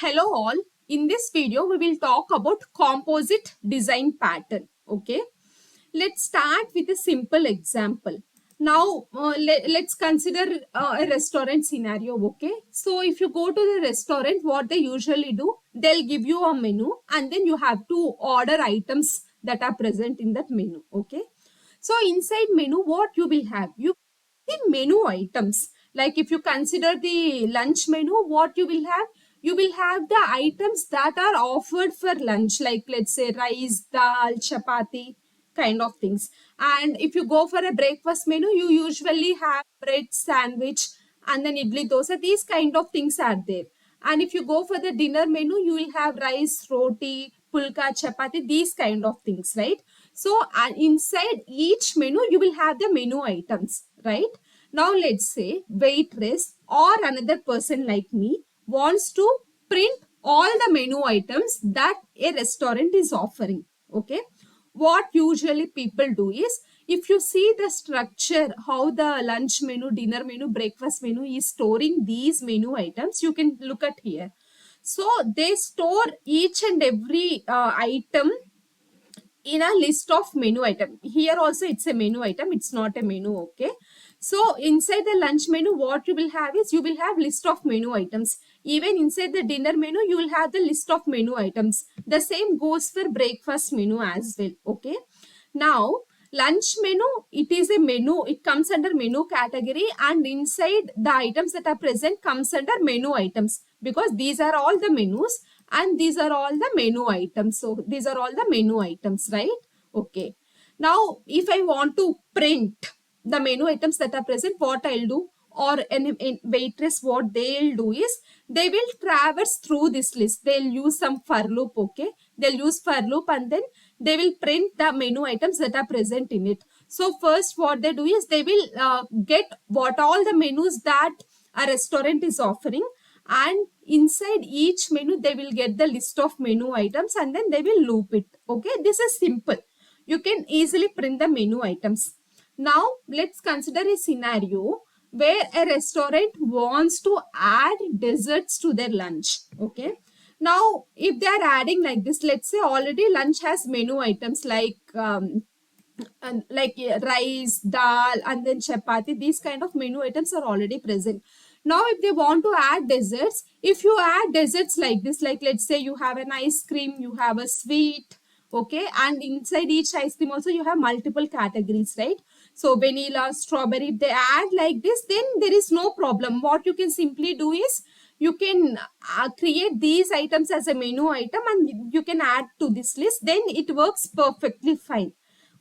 Hello all. In this video, we will talk about composite design pattern. Okay. Let's start with a simple example. Now, let's consider a restaurant scenario. Okay. So, if you go to the restaurant, what they usually do, they'll give you a menu and then you have to order items that are present in that menu. Okay. So, inside menu, what you will have? You the menu items. Like if you consider the lunch menu, what you will have? You will have the items that are offered for lunch, like let's say rice, dal, chapati, kind of things. And if you go for a breakfast menu, you usually have bread, sandwich, and then idli dosa. These kind of things are there. And if you go for the dinner menu, you will have rice, roti, pulka, chapati, these kind of things, right? So, and inside each menu, you will have the menu items, right? Now, let's say waitress or another person like me wants to print all the menu items that a restaurant is offering. Okay. What usually people do is, if you see the structure, how the lunch menu, dinner menu, breakfast menu is storing these menu items, you can look at here. So they store each and every item in a list of menu item. Here also it's a menu item, it's not a menu. Okay, so inside the lunch menu, what you will have is, you will have list of menu items. Even inside the dinner menu, you will have the list of menu items. The same goes for breakfast menu as well. Okay, now lunch menu, it is a menu, it comes under menu category, and inside the items that are present comes under menu items, because these are all the menus and these are all the menu items. So these are all the menu items, right? Okay, now if I want to print the menu items that are present, what I'll do, or in waitress, what they'll do is, they will traverse through this list. They'll use some for loop. Okay, they'll use for loop and then they will print the menu items that are present in it. So first what they do is, they will get what all the menus that a restaurant is offering, and inside each menu they will get the list of menu items and then they will loop it. Okay, this is simple. You can easily print the menu items. Now let's consider a scenario where a restaurant wants to add desserts to their lunch. Okay, now if they are adding like this, let's say already lunch has menu items like rice, dal, and then chapati. These kind of menu items are already present. Now, if they want to add desserts, if you add desserts like this, like let's say you have an ice cream, you have a sweet, okay, and inside each ice cream also you have multiple categories, right? So vanilla, strawberry, if they add like this, then there is no problem. What you can simply do is, you can create these items as a menu item and you can add to this list. Then it works perfectly fine.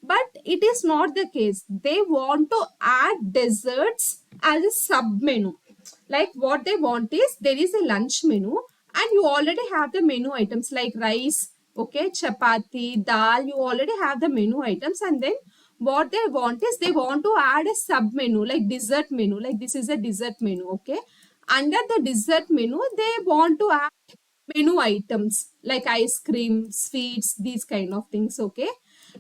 But it is not the case. They want to add desserts as a sub menu. Like what they want is, there is a lunch menu and you already have the menu items like rice, okay, chapati, dal. You already have the menu items, and then what they want is, they want to add a sub menu like dessert menu. Like this is a dessert menu. Okay, under the dessert menu, they want to add menu items like ice cream, sweets, these kind of things. Okay,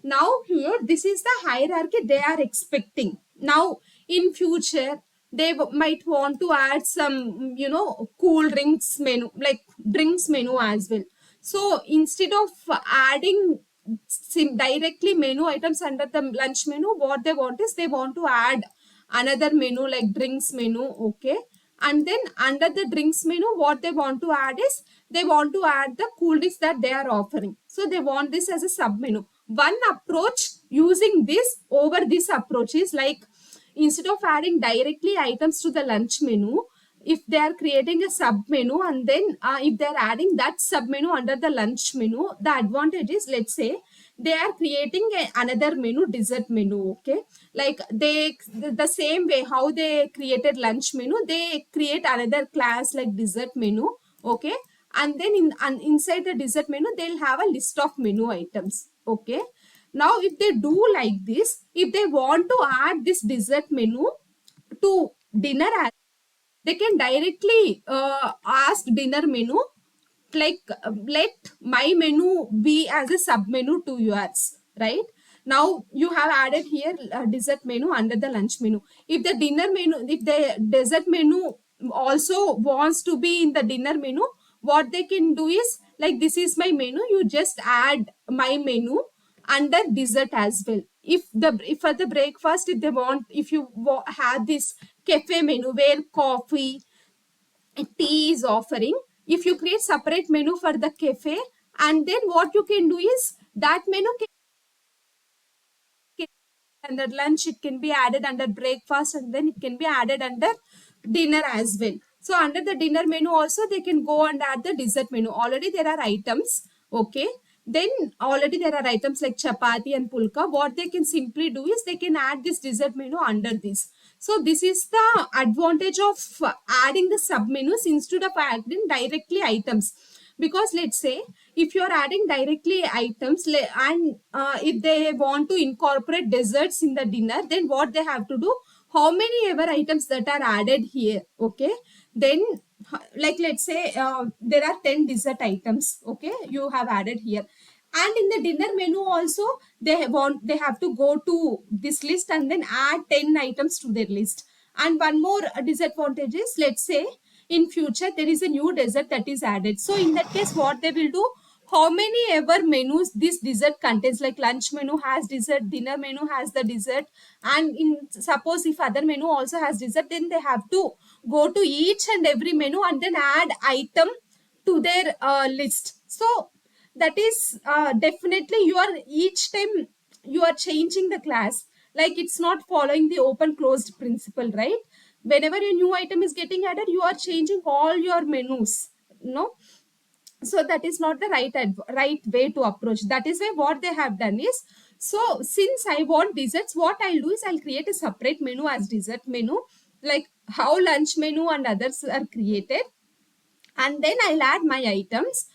now here this is the hierarchy they are expecting. Now in future, they might want to add some, cool drinks menu, like drinks menu as well. So instead of adding directly menu items under the lunch menu, what they want is, they want to add another menu like drinks menu. Okay, and then under the drinks menu, what they want to add is, they want to add the cool drinks that they are offering. So they want this as a sub menu. One approach using this over this approach is, like, instead of adding directly items to the lunch menu, if they are creating a sub menu, and then if they are adding that sub menu under the lunch menu, the advantage is, let's say they are creating another menu, dessert menu. Okay, like the same way how they created lunch menu, they create another class like dessert menu. Okay, and then inside the dessert menu, they'll have a list of menu items. Okay, now if they do like this, if they want to add this dessert menu to dinner, they can directly ask dinner menu, like, let my menu be as a sub menu to yours, right? Now you have added here dessert menu under the lunch menu. If the dinner menu, if the dessert menu also wants to be in the dinner menu, what they can do is, like, this is my menu, you just add my menu under dessert as well. If for the breakfast, if they want, if you have this cafe menu where coffee, tea is offering, if you create separate menu for the cafe, and then what you can do is that menu can under lunch, it can be added under breakfast, and then it can be added under dinner as well. So under the dinner menu also they can go and add the dessert menu. Already there are items, okay, then already there are items like chapati and pulka. What they can simply do is they can add this dessert menu under this. So this is the advantage of adding the sub menus instead of adding directly items. Because let's say if you are adding directly items, and if they want to incorporate desserts in the dinner, then what they have to do, how many ever items that are added here, okay, then like let's say there are 10 dessert items, okay, you have added here, and in the dinner menu also they have to go to this list and then add 10 items to their list. And one more disadvantage is, let's say in future there is a new dessert that is added. So in that case, what they will do, how many ever menus this dessert contains, like lunch menu has dessert, dinner menu has the dessert, and in suppose if other menu also has dessert, then they have to go to each and every menu and then add item to their list. So that is definitely you are each time you are changing the class, like it's not following the open closed principle, right? Whenever a new item is getting added, you are changing all your menus, no? So that is not the right way to approach. That is why what they have done is, so since I want desserts, what I'll do is I'll create a separate menu as dessert menu, like how lunch menu and others are created, and then I'll add my items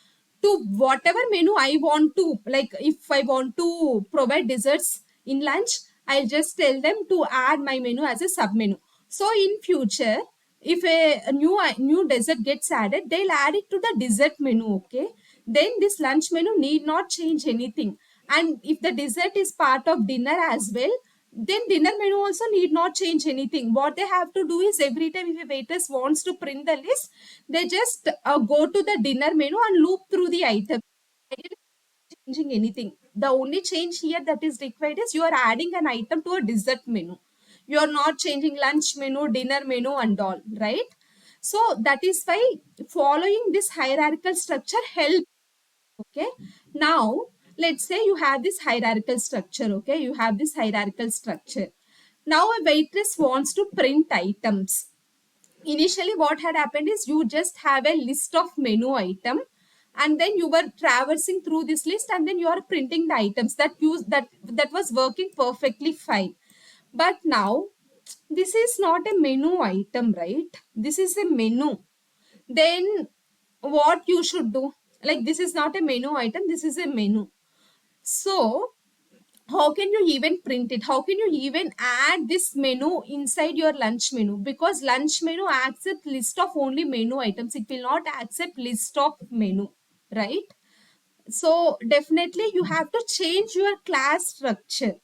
to whatever menu I want to. Like if I want to provide desserts in lunch, I'll just tell them to add my menu as a sub menu. So in future, if a new dessert gets added, they'll add it to the dessert menu, okay, then this lunch menu need not change anything. And if the dessert is part of dinner as well, then dinner menu also need not change anything. What they have to do is, every time if a waiters wants to print the list, they just go to the dinner menu and loop through the item, changing anything. The only change here that is required is you are adding an item to a dessert menu. You are not changing lunch menu, dinner menu and all, right? So that is why following this hierarchical structure helps. Okay, now let's say you have this hierarchical structure. Okay, you have this hierarchical structure. Now a waitress wants to print items. Initially what had happened is, you just have a list of menu item, and then you were traversing through this list and then you are printing the items. That was working perfectly fine. But now this is not a menu item, right? This is a menu. Then what you should do, like this is not a menu item, this is a menu. So how can you even print it? How can you even add this menu inside your lunch menu? Because lunch menu accepts list of only menu items, it will not accept list of menu, right? So definitely you have to change your class structure.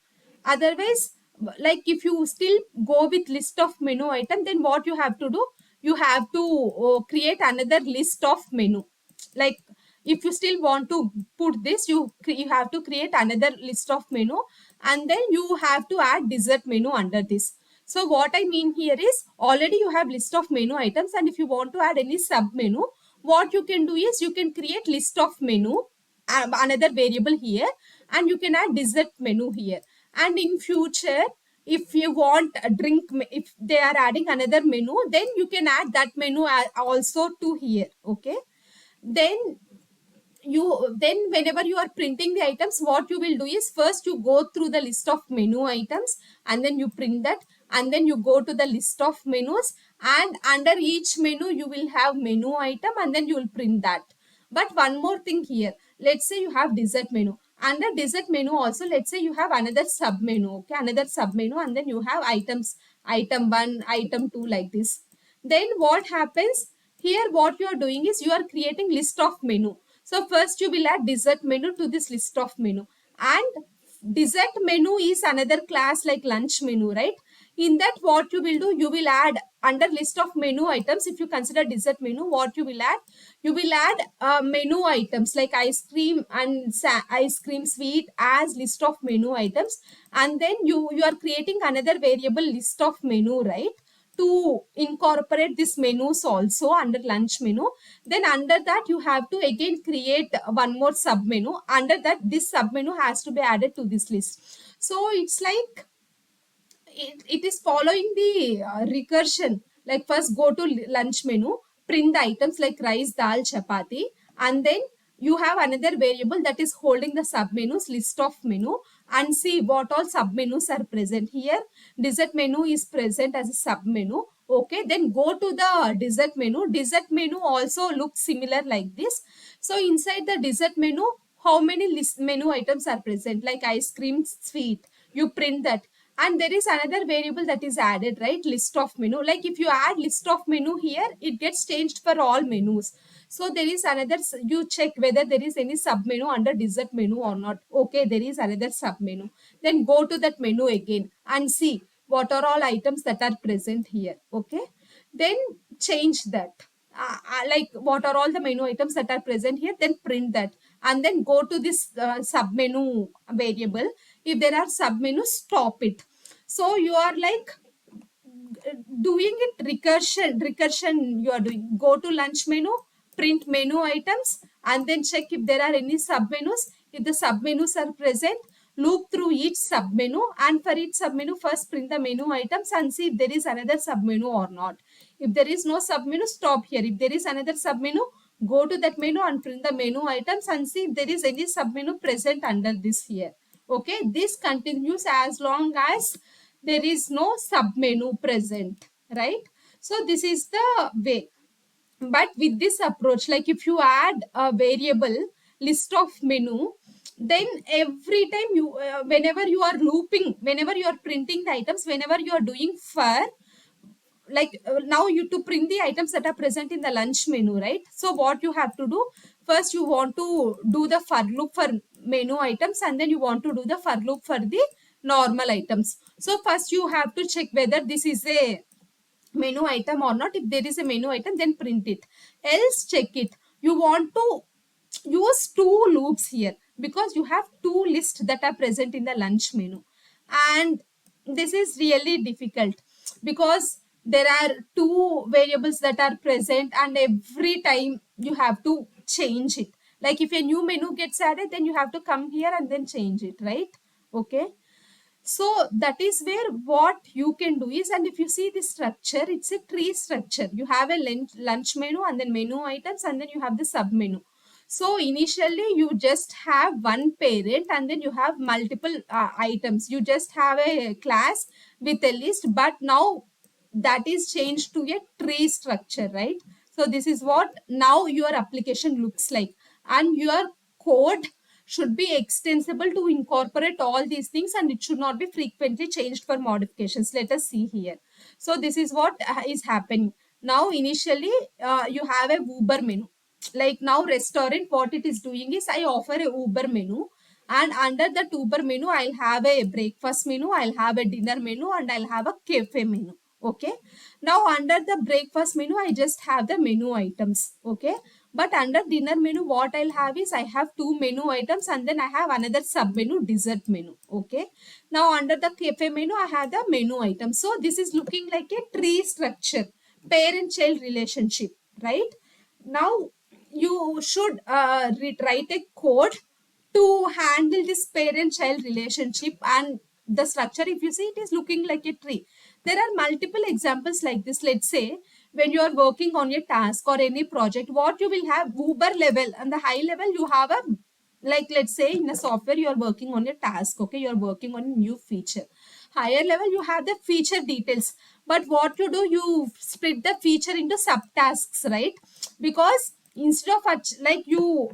Otherwise, like if you still go with list of menu item, then what you have to do, you have to create another list of menu. Like if you still want to put this, you have to create another list of menu, and then you have to add dessert menu under this. So what I mean here is, already you have list of menu items, and if you want to add any sub menu, what you can do is you can create list of menu, another variable here, and you can add dessert menu here. And in future, if you want a drink, if they are adding another menu, then you can add that menu also to here, okay. Then whenever you are printing the items, what you will do is, first you go through the list of menu items and then you print that, and then you go to the list of menus, and under each menu you will have menu item, and then you will print that. But one more thing here, let's say you have dessert menu. Under dessert menu also, let's say you have another sub menu, okay, another sub menu, and then you have items, item 1, item 2, like this. Then what happens here, what you are doing is, you are creating list of menu. So first you will add dessert menu to this list of menu, and dessert menu is another class like lunch menu, right? In that, what you will do, you will add under list of menu items. If you consider dessert menu, what you will add menu items like ice cream and ice cream sweet as list of menu items. And then you are creating another variable list of menu, right, to incorporate this menus also under lunch menu. Then under that, you have to again create one more sub menu. Under that, this sub menu has to be added to this list. So it's like it is following the recursion. Like first go to lunch menu, print the items like rice, dal, chapati, and then you have another variable that is holding the sub menus list of menu, and see what all sub menus are present here. Dessert menu is present as a sub menu. Okay, then go to the dessert menu. Dessert menu also looks similar like this. So inside the dessert menu, how many list menu items are present, like ice cream, sweet, you print that. And there is another variable that is added, right, list of menu. Like if you add list of menu here, it gets changed for all menus. So there is another, you check whether there is any sub menu under dessert menu or not. Okay, there is another sub menu. Then go to that menu again and see what are all items that are present here. Okay, then change that. Like what are all the menu items that are present here, then print that. And then go to this sub menu variable. If there are sub menus, stop it. So you are like doing it recursion you are doing. Go to lunch menu, print menu items, and then check if there are any sub menus. If the sub menus are present, loop through each sub menu, and for each sub menu first print the menu items and see if there is another sub menu or not. If there is no sub menu, stop here. If there is another sub menu, go to that menu and print the menu items and see if there is any sub menu present under this here. Okay, this continues as long as there is no sub menu present, right? So this is the way. But with this approach, like if you add a variable list of menu, then every time you whenever you are looping, whenever you are printing the items, whenever you are doing for like now you to print the items that are present in the lunch menu, right? So what you have to do, first you want to do the for loop for menu items, and then you want to do the for loop for the normal items. So first you have to check whether this is a menu item or not. If there is a menu item, then print it, else check it. You want to use two loops here because you have two lists that are present in the lunch menu, and this is really difficult because there are two variables that are present, and every time you have to change it. Like if a new menu gets added, then you have to come here and then change it, right? Okay, so that is where what you can do is, and if you see this structure, it's a tree structure. You have a lunch menu and then menu items, and then you have the sub menu. So initially you just have one parent and then you have multiple items. You just have a class with a list, but now that is changed to a tree structure, right? So this is what now your application looks like, and your code should be extensible to incorporate all these things, and it should not be frequently changed for modifications. Let us see here. So this is what is happening. Now initially you have a Uber menu. Like now restaurant, what it is doing is I offer a Uber menu, and under that Uber menu I'll have a breakfast menu, I'll have a dinner menu, and I'll have a cafe menu. Okay, now under the breakfast menu I just have the menu items. Okay, but under dinner menu what I'll have is I have two menu items, and then I have another sub menu, dessert menu. Okay, now under the cafe menu I have the menu items. So this is looking like a tree structure, parent child relationship, right? Now you should write a code to handle this parent child relationship and the structure. If you see, it is looking like a tree. There are multiple examples like this. Let's say when you are working on a task or any project, what you will have Uber level, and the high level you have a, like let's say in a software you are working on a task. Okay, you are working on a new feature. Higher level you have the feature details, but what you do, you split the feature into subtasks, right? Because instead of like you,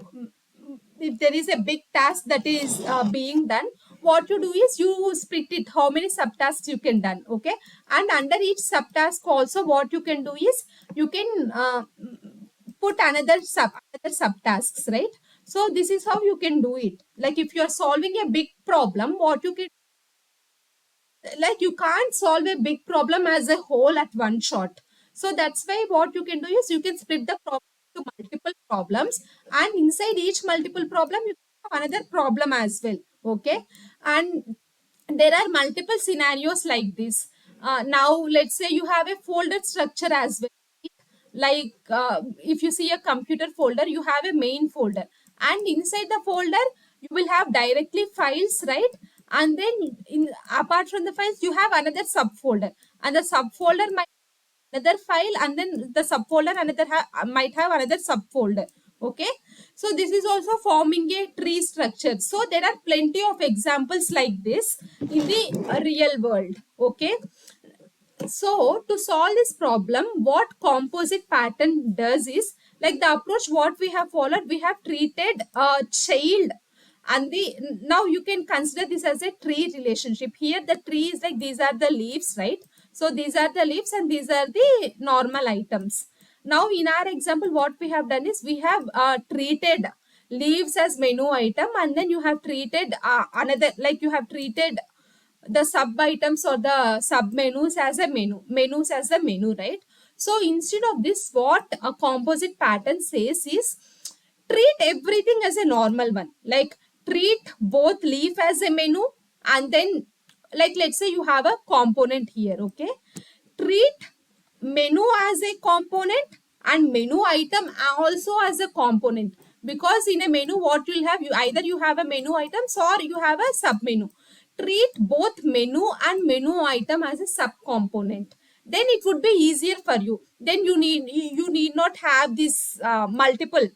if there is a big task that is being done, what you do is you split it, how many subtasks you can done. Okay, and under each subtask also what you can do is you can put another subtasks, right? So this is how you can do it. Like if you are solving a big problem, what you can like you can't solve a big problem as a whole at one shot. So that's why what you can do is you can split the problem to multiple problems, and inside each multiple problem you have another problem as well. Okay, and there are multiple scenarios like this. Now let's say you have a folded structure as well. Like if you see a computer folder, you have a main folder, and inside the folder you will have directly files, right? And then in apart from the files you have another subfolder, and the subfolder might another file, and then the subfolder another might have another subfolder. Okay, so this is also forming a tree structure. So there are plenty of examples like this in the real world. Okay, so to solve this problem, what composite pattern does is, like the approach what we have followed, we have treated a child, and the now you can consider this as a tree relationship. Here the tree is like these are the leaves, right? So these are the leaves and these are the normal items. Now in our example what we have done is we have treated leaves as menu item, and then you have treated another, like you have treated the sub items or the sub menus as a menus as a menu, right? So instead of this, what a composite pattern says is treat everything as a normal one. Like treat both leaf as a menu, and then like let's say you have a component here. Okay, treat menu as a component and menu item also as a component, because in a menu what you'll have, you either you have a menu items or you have a sub menu. Treat both menu and menu item as a sub component, then it would be easier for you. Then you need not have this multiple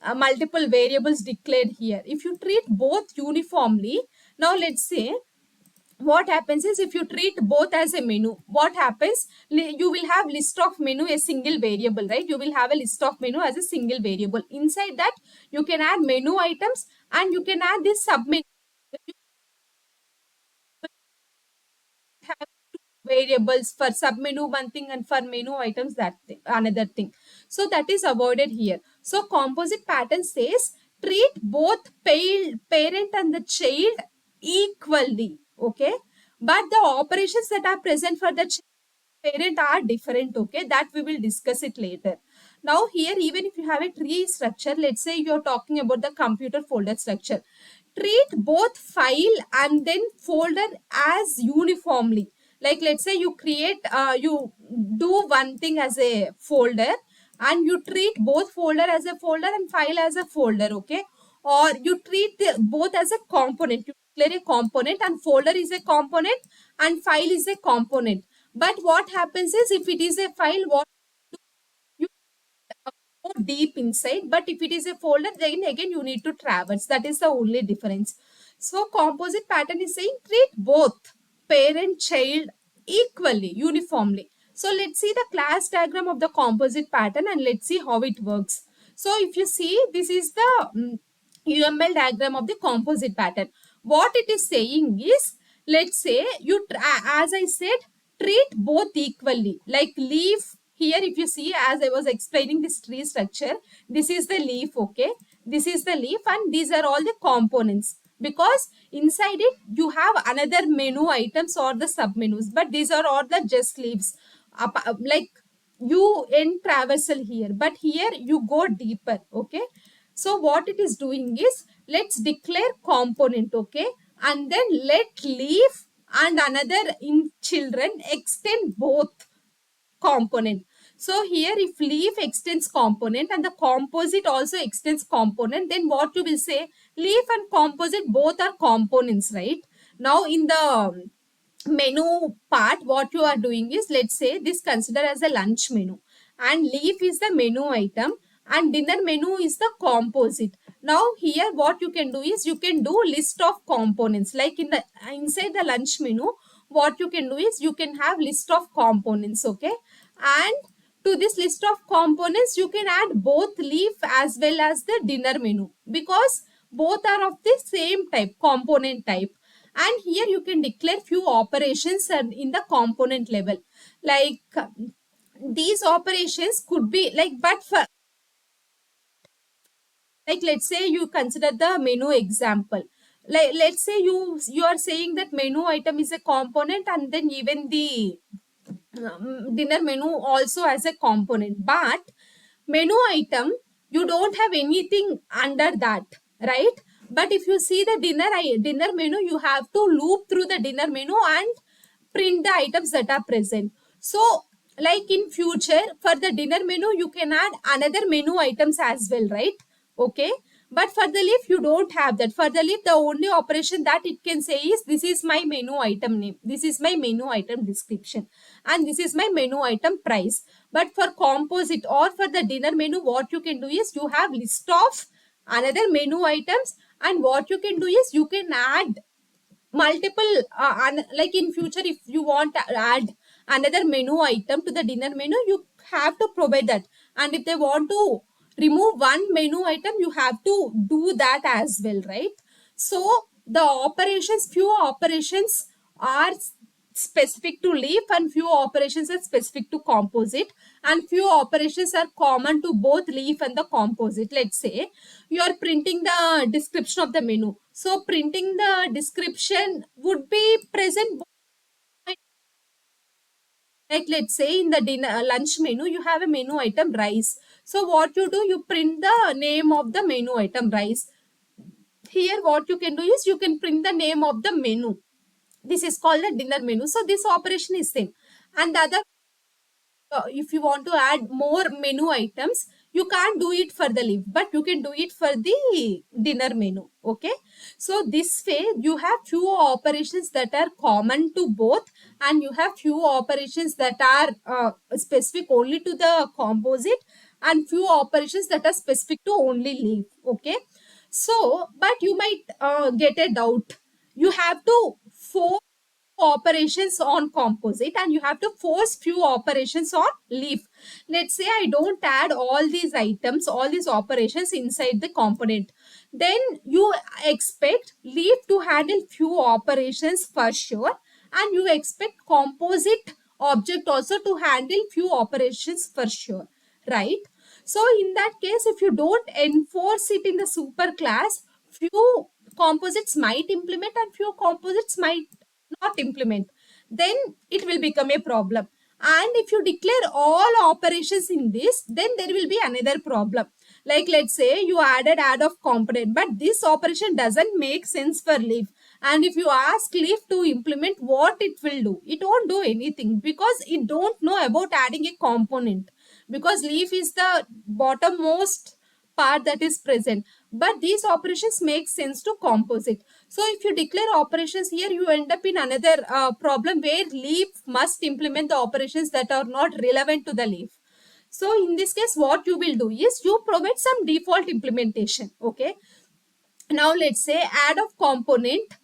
variables declared here. If you treat both uniformly, now let's say what happens is, if you treat both as a menu, what happens, you will have list of menu a single variable, right? You will have a list of menu as a single variable. Inside that you can add menu items and you can add this sub menu. Have variables for sub menu one thing and for menu items that thing, another thing. So that is avoided here. So composite pattern says treat both parent and the child equally. Okay, but the operations that are present for the parent are different. Okay, that we will discuss it later. Now here, even if you have a tree structure, let's say you're talking about the computer folder structure, treat both file and then folder as uniformly. Like let's say you create you do one thing as a folder, and you treat both folder as a folder and file as a folder. Okay, or you treat both as a component. You declare a component, and folder is a component and file is a component. But what happens is, if it is a file, what you go deep inside, but if it is a folder, then again you need to traverse. That is the only difference. So composite pattern is saying treat both parent child equally, uniformly. So let's see the class diagram of the composite pattern and let's see how it works. So if you see, this is the UML diagram of the composite pattern. What it is saying is, let's say you, as I said, treat both equally. Like leaf, here if you see, as I was explaining this tree structure, this is the leaf. Okay, this is the leaf and these are all the components, because inside it you have another menu items or the sub menus, but these are all the just leaves. Like you end traversal here, but here you go deeper. Okay, so what it is doing is, let's declare component. Okay, and then let leaf and another in children extend both component. So here if leaf extends component and the composite also extends component, then what you will say, leaf and composite both are components, right? Now in the menu part, what you are doing is, let's say this consider as a lunch menu, and leaf is the menu item and dinner menu is the composite. Now here what you can do is, you can do list of components. Like in the inside the lunch menu, what you can do is, you can have list of components. Okay, and to this list of components you can add both leaf as well as the dinner menu, because both are of the same type, component type. And here you can declare few operations in the component level. Like these operations could be like, but for, like let's say you consider the menu example. like let's say you are saying that menu item is a component, and then even the dinner menu also as a component, but menu item you don't have anything under that, right? But if you see the dinner menu, you have to loop through the dinner menu and print the items that are present. So like in future, for the dinner menu you can add another menu items as well, right? Okay, but for the leaf you don't have that. For the leaf, the only operation that it can say is, this is my menu item name, this is my menu item description, and this is my menu item price. But for composite or for the dinner menu, what you can do is, you have list of another menu items, and what you can do is, you can add multiple like in future, if you want to add another menu item to the dinner menu, you have to provide that. And if they want to remove one menu item, you have to do that as well, right? So the operations, few operations are specific to leaf, and few operations are specific to composite, and few operations are common to both leaf and the composite. Let's say you are printing the description of the menu, so printing the description would be present, like let's say in the dinner lunch menu, you have a menu item rice. So what you do, you print the name of the menu item rice. Here what you can do is, you can print the name of the menu. This is called the dinner menu. So this operation is same. And the other, if you want to add more menu items, you can't do it for the leaf, but you can do it for the dinner menu. Okay, so this way you have few operations that are common to both, and you have few operations that are specific only to the composite, and few operations that are specific to only leaf. Okay, so but you might get a doubt. You have to force operations on composite, and you have to force few operations on leaf. Let's say I don't add all these items, all these operations inside the component, then you expect leaf to handle few operations for sure, and you expect composite object also to handle few operations for sure, right? So in that case, if you don't enforce it in the super class, few composites might implement and few composites might not implement, then it will become a problem. And if you declare all operations in this, then there will be another problem. Like let's say you added add of component, but this operation doesn't make sense for leaf. And if you ask leaf to implement, what it will do, it won't do anything, because it don't know about adding a component, because leaf is the bottommost part that is present. But these operations make sense to composite. So if you declare operations here, you end up in another problem, where leaf must implement the operations that are not relevant to the leaf. So in this case, what you will do is, you provide some default implementation. Okay, now let's say add of component.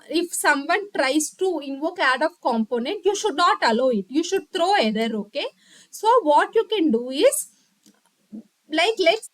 If someone tries to invoke add of component, you should not allow it, you should throw error. Okay, so what you can do is, like let's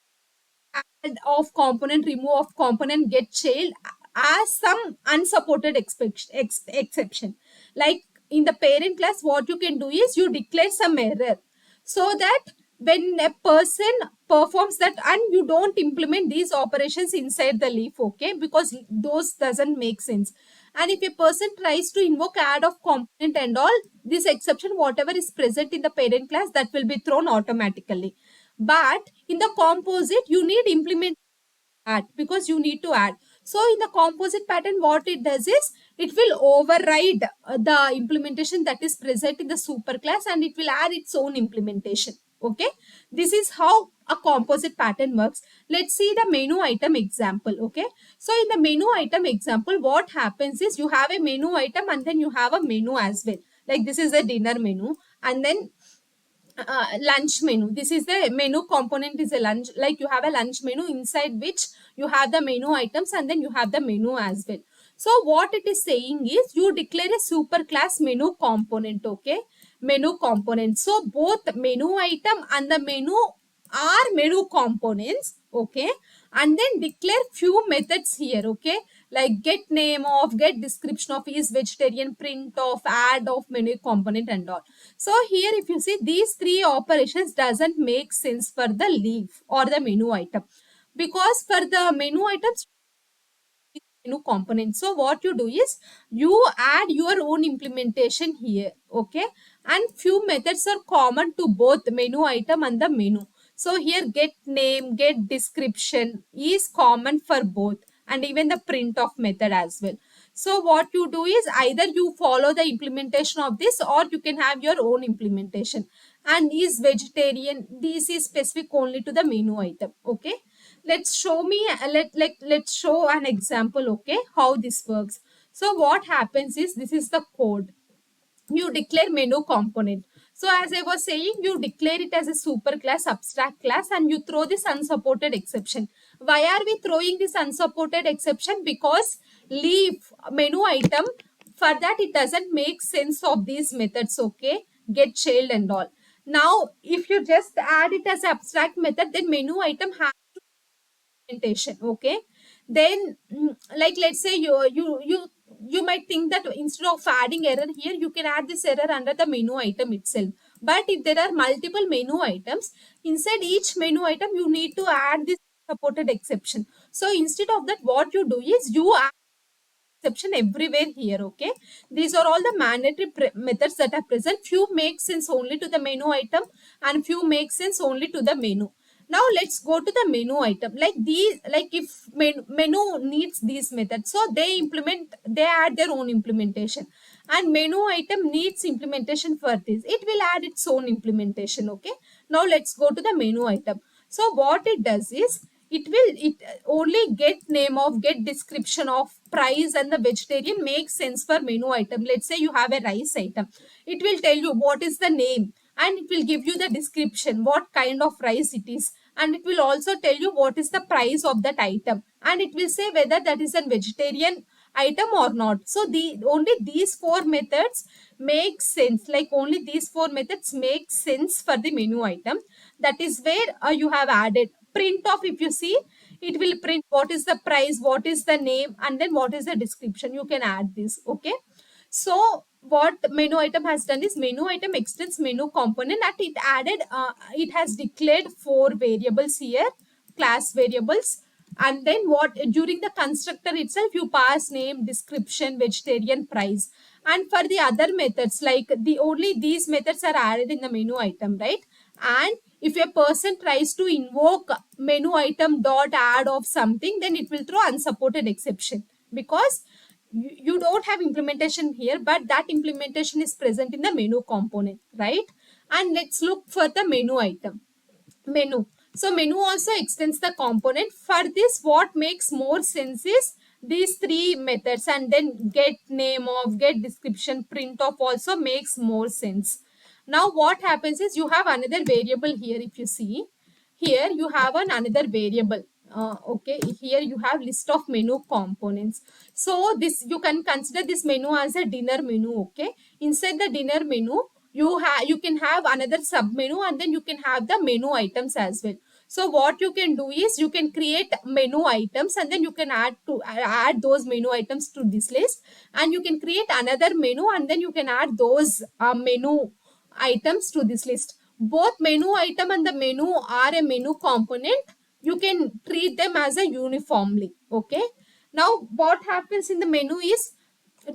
add of component, remove of component, get child as some unsupported exception. Like in the parent class, what you can do is, you declare some error, so that when a person performs that, and you don't implement these operations inside the leaf. Okay, because those doesn't make sense. And if a person tries to invoke add of component and all, this exception, whatever is present in the parent class, that will be thrown automatically. But in the composite, you need implement add, because you need to add. So in the composite pattern, what it does is, it will override the implementation that is present in the superclass, and it will add its own implementation. Okay, this is how a composite pattern works. Let's see the menu item example. Okay, so in the menu item example, what happens is, you have a menu item, and then you have a menu as well. Like this is a dinner menu, and then lunch menu. This is the menu component, is a lunch, like you have a lunch menu inside which you have the menu items, and then you have the menu as well. So what it is saying is, you declare a super class menu component. Okay, menu component. So both menu item and the menu are menu components. Okay, and then declare few methods here. Okay, like get name of, get description of, is vegetarian, print of, add of menu component and all. So here if you see, these three operations doesn't make sense for the leaf or the menu item, because for the menu items, menu component. So what you do is you add your own implementation here, okay? And few methods are common to both menu item and the menu. So here get name, get description is common for both, and even the print of method as well. So what you do is either you follow the implementation of this or you can have your own implementation. And is vegetarian, this is specific only to the menu item, okay? Let's show me, let's show an example, okay, how this works. So what happens is, this is the code. You declare menu component. So as I was saying, you declare it as a super class, abstract class, and you throw this unsupported exception. Why are we throwing this unsupported exception? Because leave menu item, for that it doesn't make sense of these methods, okay, get child and all. Now if you just add it as abstract method, then menu item has implementation, okay? Then like let's say you might think that instead of adding error here, you can add this error under the menu item itself. But if there are multiple menu items, inside each menu item you need to add this supported exception. So instead of that, what you do is you add exception everywhere here, okay? These are all the mandatory methods that are present. Few make sense only to the menu item and few make sense only to the menu. Now let's go to the menu item. Like these, like if menu needs these methods, so they add their own implementation, and menu item needs implementation for this, it will add its own implementation, okay? Now let's go to the menu item. So what it does is, it only get name of, get description of, price, and the vegetarian makes sense for menu item. Let's say you have a rice item, it will tell you what is the name, and it will give you the description, what kind of rice it is, and it will also tell you what is the price of that item, and it will say whether that is a vegetarian item or not. So only these four methods make sense, like only these four methods make sense for the menu item. That is where you have added print of. If you see, it will print what is the price, what is the name, and then what is the description. You can add this, okay? So what menu item has done is, menu item extends menu component, and it added it has declared four variables here, class variables. And then what, during the constructor itself, you pass name, description, vegetarian, price. And for the other methods, like only these methods are added in the menu item, right? And if a person tries to invoke menu item dot add of something, then it will throw unsupported exception, because you don't have implementation here, but that implementation is present in the menu component, right? And let's look for the menu item. Menu. So menu also extends the component. For this, what makes more sense is these three methods, and then get name of, get description, print of also makes more sense. Now what happens is, you have another variable here. If you see here, you have another variable. Okay, here you have list of menu components. So this, you can consider this menu as a dinner menu, okay? Inside the dinner menu, you can have another sub menu, and then you can have the menu items as well. So what you can do is, you can create menu items, and then you can add those menu items to this list, and you can create another menu, and then you can add those menu items to this list. Both menu item and the menu are a menu component. You can treat them as a uniformly, okay? Now what happens in the menu is,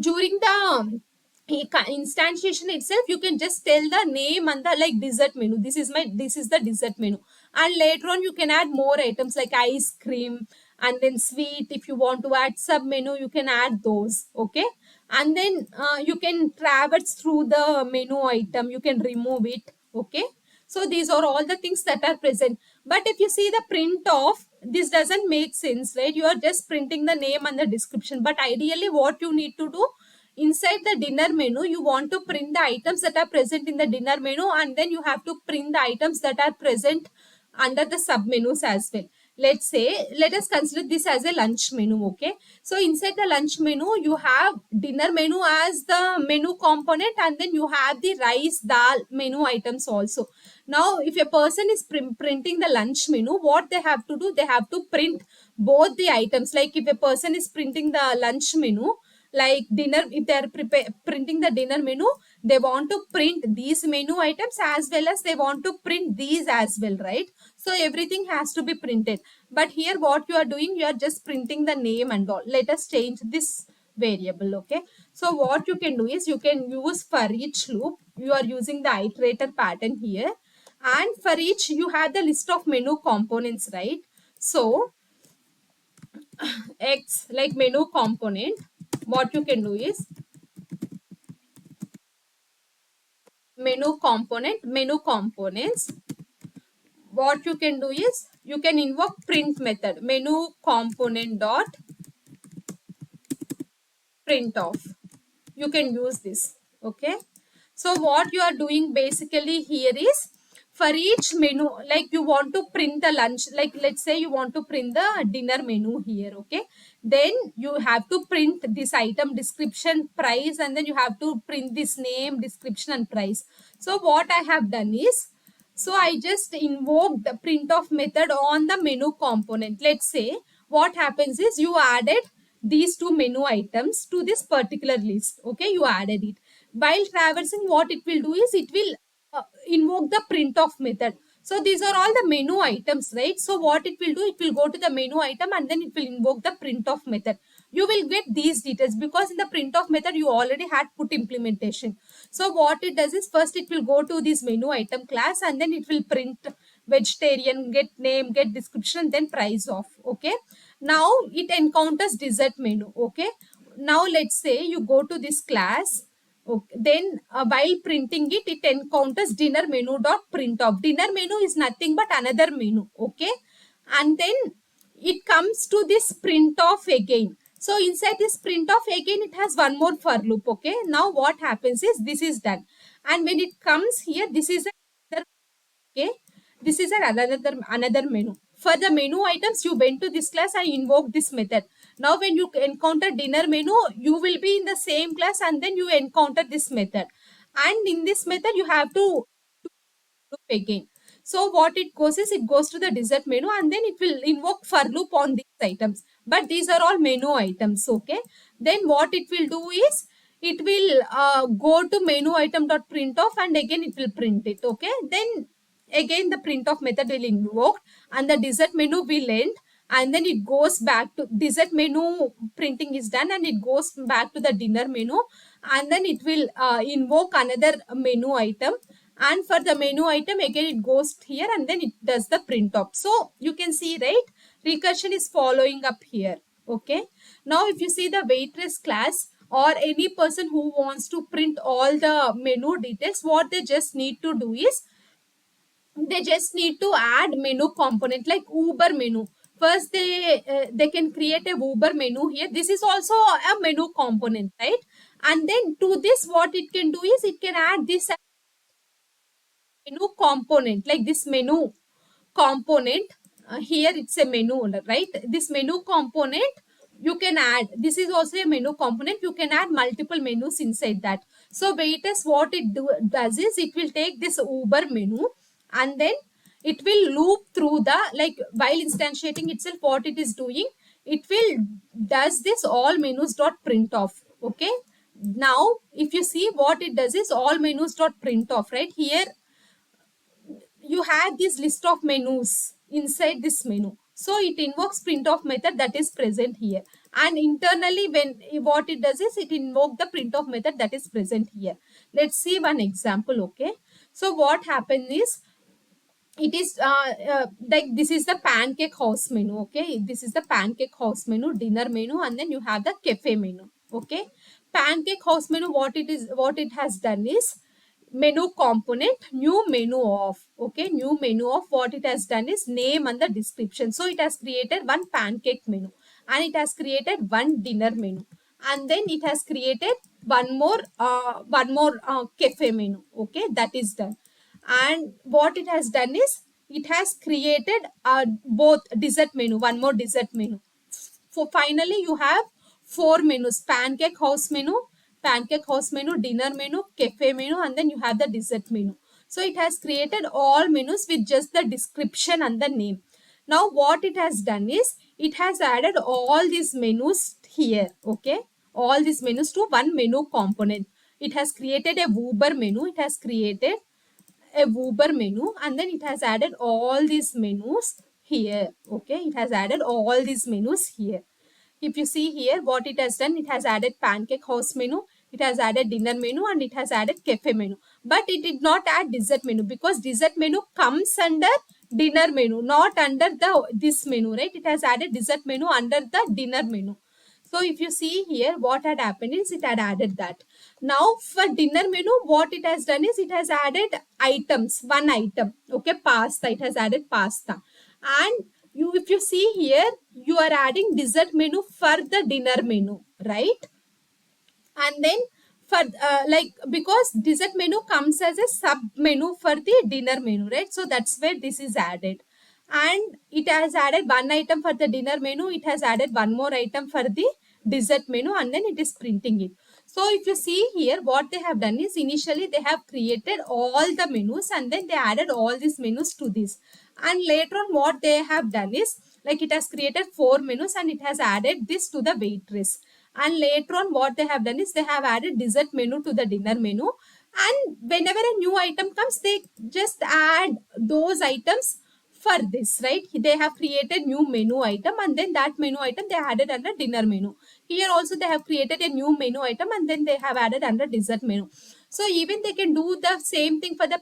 during the instantiation itself, you can just tell the name and the, like, dessert menu, this is the dessert menu, and later on you can add more items like ice cream, and then sweet. If you want to add sub menu, you can add those, okay? And then you can traverse through the menu item, you can remove it, okay? So these are all the things that are present. But if you see the print of, this doesn't make sense, right? You are just printing the name and the description. But ideally what you need to do, inside the dinner menu, you want to print the items that are present in the dinner menu, and then you have to print the items that are present under the sub menus as well. Let's say, let us consider this as a lunch menu, okay? So inside the lunch menu, you have dinner menu as the menu component, and then you have the rice, dal menu items also. Now if a person is printing the lunch menu, what they have to do, they have to print both the items. Like if a person is printing the lunch menu, like dinner, if they are printing the dinner menu, they want to print these menu items as well as they want to print these as well, right? So everything has to be printed. But here what you are doing, you are just printing the name and all. Let us change this variable. Okay, so what you can do is you can use for each loop, you are using the iterator pattern here, and for each you have the list of menu components, right? So X, like menu component, what you can do is menu components, what you can do is you can invoke print method, menu component dot print off. You can use this. Okay, so what you are doing basically here is, for each menu, like you want to print the lunch, like let's say you want to print the dinner menu here. Okay, then you have to print this item description, price, and then you have to print this name, description, and price. So what I have done is, so I just invoke the print of method on the menu component. Let's say what happens is you added these two menu items to this particular list. Okay, you added it. While traversing, what it will do is it will invoke the print of method. So these are all the menu items, right? So what it will do, it will go to the menu item and then it will invoke the print of method. You will get these details because in the print of method you already had put implementation. So what it does is, first it will go to this menu item class and then it will print vegetarian, get name, get description, then price of. Okay, now it encounters dessert menu. Okay, now let's say you go to this class. Okay, then while printing it, it encounters dinner menu dot print of. Dinner menu is nothing but another menu. Okay, and then it comes to this print of again. So inside this print of again, it has one more for loop. Okay, now what happens is this is done, and when it comes here, this is another. Okay, this is another menu. For the menu items, you went to this class and invoke this method. Now when you encounter dinner menu, you will be in the same class and then you encounter this method, and in this method you have to loop again. So what it goes is, it goes to the dessert menu and then it will invoke for loop on these items. But these are all menu items. Okay, then what it will do is, it will go to menu item dot print off and again it will print it. Okay, then again the print of method will invoke and the dessert menu will end, and then it goes back to dessert menu, printing is done and it goes back to the dinner menu, and then it will invoke another menu item, and for the menu item again it goes here and then it does the print off. So you can see, right, recursion is following up here. Okay, now if you see the waitress class or any person who wants to print all the menu details, what they just need to do is, they just need to add menu component like Uber menu. First they can create a Uber menu here. This is also a menu component, right? And then to this, what it can do is, it can add this menu component, like this menu component. Here it's a menu, right? This menu component you can add, this is also a menu component, you can add multiple menus inside that. So Waitress, what it does is, it will take this Uber menu and then it will loop through the, like while instantiating itself, what it is doing, it will does this all menus dot print off. Okay, now if you see, what it does is all menus dot print off, right? Here you have this list of menus inside this menu. So it invokes print of method that is present here. And internally, when what it does is, it invokes the print of method that is present here. Let's see one example. Okay, so what happened is, it is like this is the pancake house menu. Okay, this is the pancake house menu, dinner menu, and then you have the cafe menu. Okay, pancake house menu, what it is, what it has done is, menu component, new menu of. Okay, new menu of, what it has done is, name and the description. So it has created one pancake menu and it has created one dinner menu, and then it has created one more cafe menu. Okay, that is done. And what it has done is, it has created both dessert menu, one more dessert menu. So finally you have four menus: pancake house menu, dinner menu, cafe menu, and then you have the dessert menu. So it has created all menus with just the description and the name. Now what it has done is, it has added all these menus here. Okay, all these menus to one menu component. It has created a Uber menu, it has created a Uber menu, and then it has added all these menus here. Okay, it has added all these menus here. If you see here what it has done, it has added pancake house menu, it has added dinner menu, and it has added cafe menu. But it did not add dessert menu, because dessert menu comes under dinner menu, not under the this menu, right? It has added dessert menu under the dinner menu. So if you see here, what had happened is it had added that. Now for dinner menu, what it has done is it has added items, one item. Okay, pasta. It has added pasta. And you, if you see here, you are adding dessert menu for the dinner menu, right? And then for like, because dessert menu comes as a sub menu for the dinner menu, right? So that's where this is added. And it has added one item for the dinner menu, it has added one more item for the dessert menu, and then it is printing it. So if you see here, what they have done is initially they have created all the menus, and then they added all these menus to this. And later on what they have done is, like, it has created 4 menus and it has added this to the waitress. And later on what they have done is they have added dessert menu to the dinner menu. And whenever a new item comes, they just add those items for this, right? They have created new menu item, and then that menu item they added under dinner menu. Here also they have created a new menu item, and then they have added under dessert menu. So even they can do the same thing for the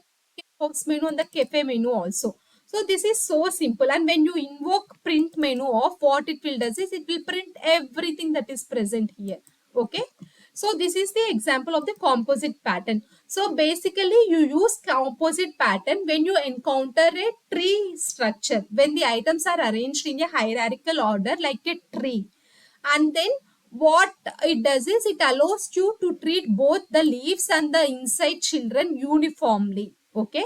house menu and the cafe menu also. So this is so simple. And when you invoke print menu off, what it will does is it will print everything that is present here. Okay. So this is the example of the composite pattern. So basically you use composite pattern when you encounter a tree structure, when the items are arranged in a hierarchical order like a tree. And then what it does is it allows you to treat both the leaves and the inside children uniformly. Okay.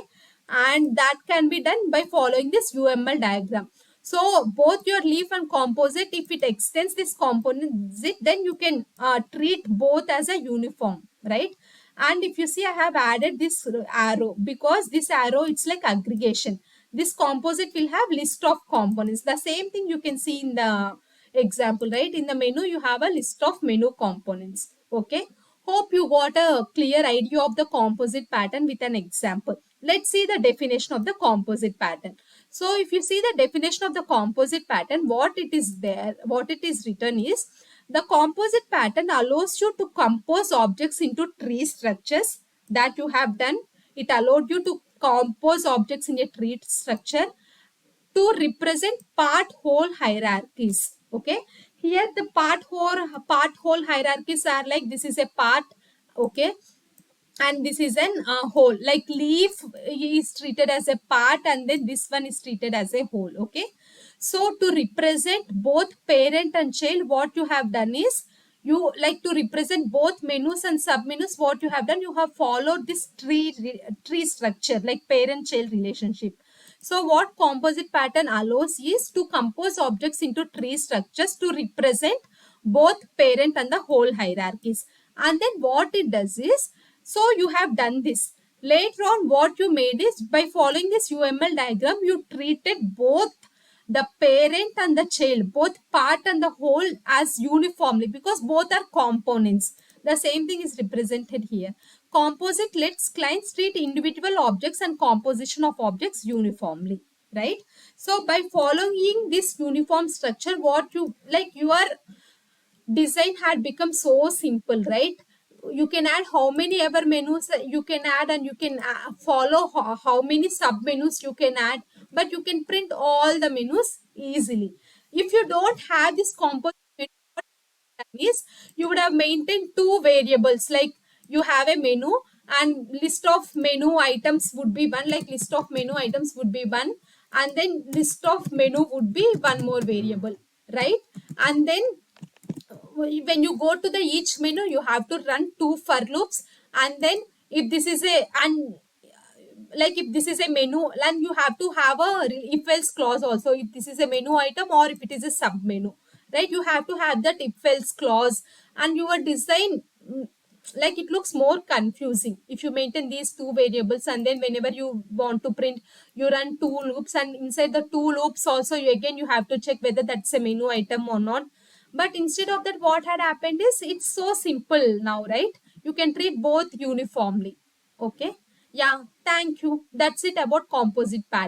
And that can be done by following this UML diagram. So both your leaf and composite, if it extends this composite, then you can treat both as a uniform, right? And if you see, I have added this arrow because this arrow, it's like aggregation. This composite will have list of components. The same thing you can see in the example, right? In the menu, you have a list of menu components. Okay. Hope you got a clear idea of the composite pattern with an example. Let's see the definition of the composite pattern. So if you see the definition of the composite pattern, what it is there, what it is written is, the composite pattern allows you to compose objects into tree structures that you have done. It allowed you to compose objects in a tree structure to represent part-whole hierarchies. Okay. Here the part-whole hierarchies are like, this is a part. Okay. And this is an whole, like leaf is treated as a part, and then this one is treated as a whole. Okay. So to represent both parent and child, what you have done is, you like to represent both menus and submenus, what you have done, you have followed this tree structure, like parent child relationship. So what composite pattern allows is to compose objects into tree structures to represent both parent and the whole hierarchies. And then what it does is, so you have done this. Later on, what you made is, by following this UML diagram, you treated both the parent and the child, both part and the whole, as uniformly, because both are components. The same thing is represented here. Composite lets clients treat individual objects and composition of objects uniformly, right? So by following this uniform structure, what you like, your design had become so simple, right? You can add how many ever menus you can add, and you can follow how many sub menus you can add, but you can print all the menus easily. If you don't have this composite menu, what is, you would have maintained two variables, like you have a menu and list of menu items would be one, like list of menu items would be one, and then list of menu would be one more variable, right? And then when you go to the each menu, you have to run two for loops. And then if this is a, and like if this is a menu, and you have to have a if else clause also, if this is a menu item or if it is a sub menu, right? You have to have that if else clause, and your design, like, it looks more confusing if you maintain these two variables, and then whenever you want to print, you run two loops, and inside the two loops also, you have to check whether that's a menu item or not. But instead of that, what had happened is, it's so simple now, right? You can treat both uniformly. Okay. Yeah, thank you. That's it about composite pattern.